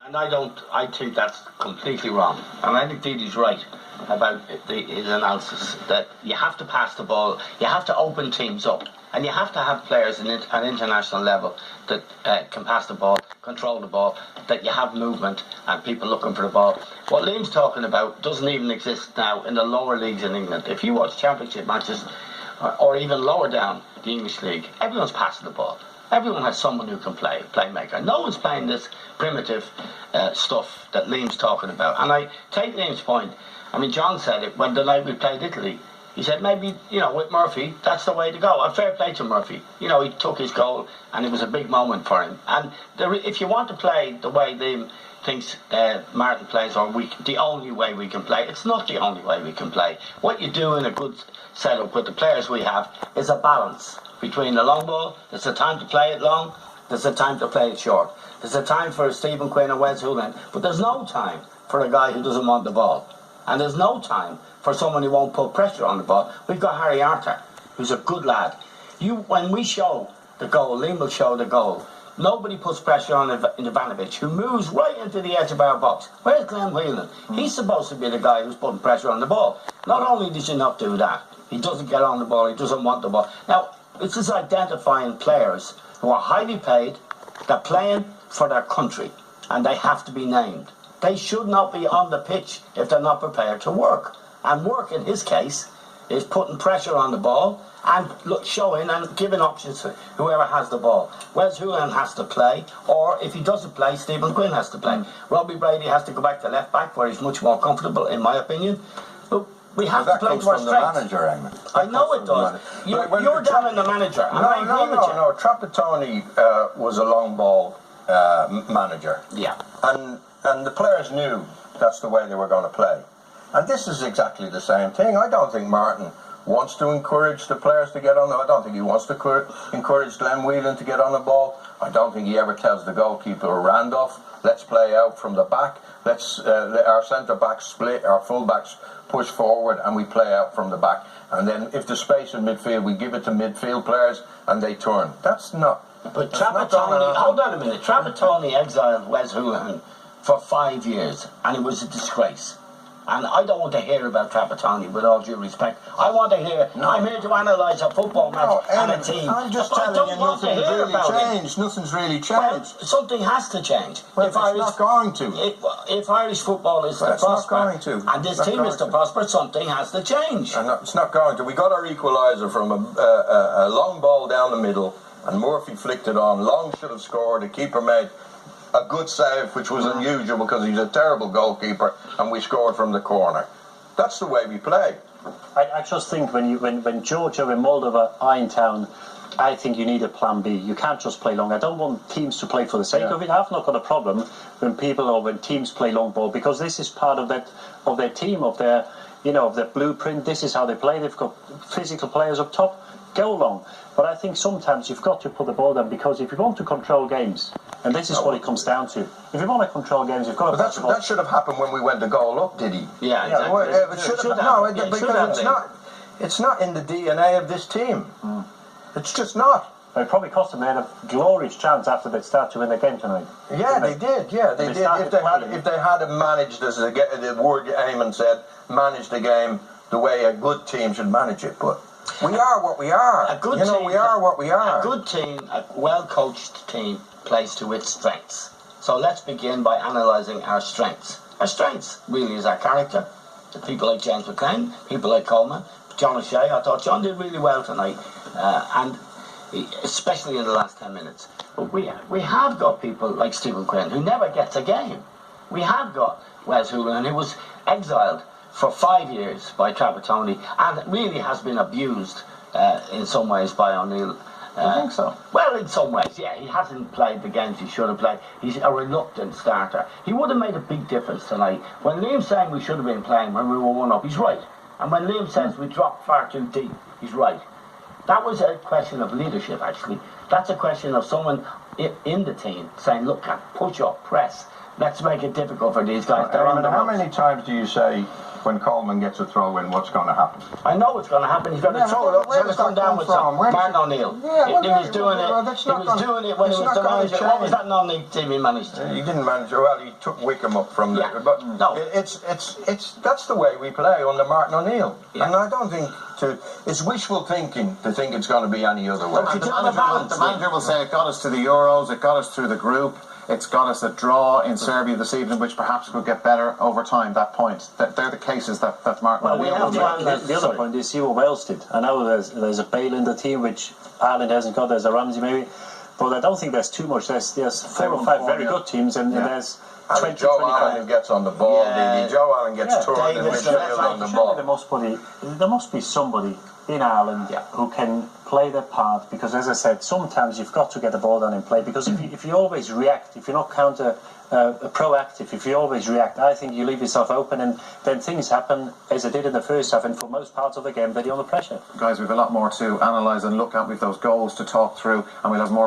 And I think that's completely wrong. And I think Didi's right about his analysis that you have to pass the ball, you have to open teams up, and you have to have players at international level that can pass the ball, control the ball, that you have movement and people looking for the ball. What Liam's talking about doesn't even exist now in the lower leagues in England. If you watch championship matches, or even lower down the English league, everyone's passing the ball. Everyone has someone who can play, playmaker. No one's playing this primitive stuff that Liam's talking about. And I take Liam's point. I mean, John said it when the night we played Italy. He said maybe, with Murphy, that's the way to go. And fair play to Murphy. He took his goal and it was a big moment for him. And if you want to play the way Liam thinks Martin plays, or the only way we can play, it's not the only way we can play. What you do in a good setup with the players we have is a balance between the long ball. There's a time to play it long, there's a time to play it short. There's a time for Stephen Quinn and Wes Houlihan, but there's no time for a guy who doesn't want the ball. And there's no time for someone who won't put pressure on the ball. We've got Harry Arter, who's a good lad. When we show the goal, Liam will show the goal. Nobody puts pressure on Ivanovic, who moves right into the edge of our box. Where's Glenn Whelan? He's supposed to be the guy who's putting pressure on the ball. Not only does he not do that, he doesn't get on the ball, he doesn't want the ball. Now, it's just identifying players who are highly paid, they're playing for their country, and they have to be named. They should not be on the pitch if they're not prepared to work. And work, in his case, is putting pressure on the ball and showing and giving options to whoever has the ball. Wes Houlihan has to play, or if he doesn't play, Stephen Quinn has to play. Robbie Brady has to go back to left back, where he's much more comfortable, in my opinion. But we have to play to our strengths. I know it does. You're down in the manager, and I agree with you. No, Trappatoni was a long ball manager. Yeah. And the players knew that's the way they were going to play. And this is exactly the same thing. I don't think Martin wants to encourage the players to get on the ball. I don't think he wants to encourage Glenn Whelan to get on the ball. I don't think he ever tells the goalkeeper, Randolph, let's play out from the back. Let's let our centre-backs split, our full-backs push forward, and we play out from the back. And then if there's space in midfield, we give it to midfield players, and they turn. That's not... But Trappatoni, hold on a minute. Trappatoni exiled Wes Houlihan for 5 years, and it was a disgrace. And I don't want to hear about Trappatoni, with all due respect. I want to hear, I'm here to analyse a football match and a team. I'm just telling you, nothing's really changed. Nothing's really changed. Well, something has to change. Well, it's not going to. If Irish football is to prosper, and this team is to prosper, something has to change. It's not going to. We got our equaliser from a long ball down the middle, and Murphy flicked it on. Long should have scored. The keeper made a good save, which was unusual because he's a terrible goalkeeper, and we scored from the corner. That's the way we play. I just think when Georgia, when Moldova are in town, I think you need a plan B. You can't just play long. I don't want teams to play for the sake of it. I've not got a problem when teams play long ball, because this is part of their team, of their blueprint. This is how they play. They've got physical players up top. Go long. But I think sometimes you've got to put the ball down, because if you want to control games, and this is what it comes down to, if you want to control games, you've got to... That should have happened when we went to goal up, did he? Yeah, exactly. It's not in the DNA of this team. It's just not. It probably cost them a glorious chance after they start to win the game tonight. Yeah, they did. Yeah, they did. If they had managed, as the word Eamon said, managed the game the way a good team should manage it, but... We are what we are. We are what we are. A good team, a well-coached team, plays to its strengths. So let's begin by analysing our strengths. Our strengths really is our character. The people like James McLean, people like Coleman, John O'Shea. I thought John did really well tonight, and especially in the last 10 minutes. But we have got people like Stephen Quinn, who never gets a game. We have got Wes Houlihan, who was exiled for 5 years by Trappatoni, and really has been abused in some ways by O'Neill. I think so. Well, in some ways, yeah. He hasn't played the games he should have played. He's a reluctant starter. He would have made a big difference tonight. When Liam's saying we should have been playing when we were 1-up, he's right. And when Liam says we dropped far too deep, he's right. That was a question of leadership, actually. That's a question of someone in the team saying, look, push up, press, let's make it difficult for these guys. They're on the How ropes. many times do you say when Coleman gets a throw in, what's going to happen? I know what's going to happen. He's going to throw it up. He's going to come down with Martin O'Neill. He was doing it. He was doing it when he was the manager. What was that non-league team he managed? He didn't manage. Well, he took Wickham up from there. Yeah. But No. it's that's the way we play under Martin O'Neill. Yeah. And I don't think it's wishful thinking to think it's going to be any other way. Well, The manager will say it got us to the Euros, it got us through the group, it's got us a draw in Serbia this evening, which perhaps could get better over time. That point, they're the cases that Martin. Well, we have The other point is see what Wales did. I know there's a Bale in the team, which Ireland hasn't got. There's a Ramsey maybe, but I don't think there's too much. There's 4 or 5 very good teams, and there's 20, Joe 25. Allen gets on the ball. Yeah. Joe Allen gets turned in Davis, midfield on the ball. There must be somebody in Ireland who can play their part, because as I said, sometimes you've got to get the ball down and play, because if you always react, if you're not proactive, if you always react, I think you leave yourself open, and then things happen as they did in the first half, and for most parts of the game they're under pressure. Guys, we've a lot more to analyse and look at. We've those goals to talk through, and we'll have more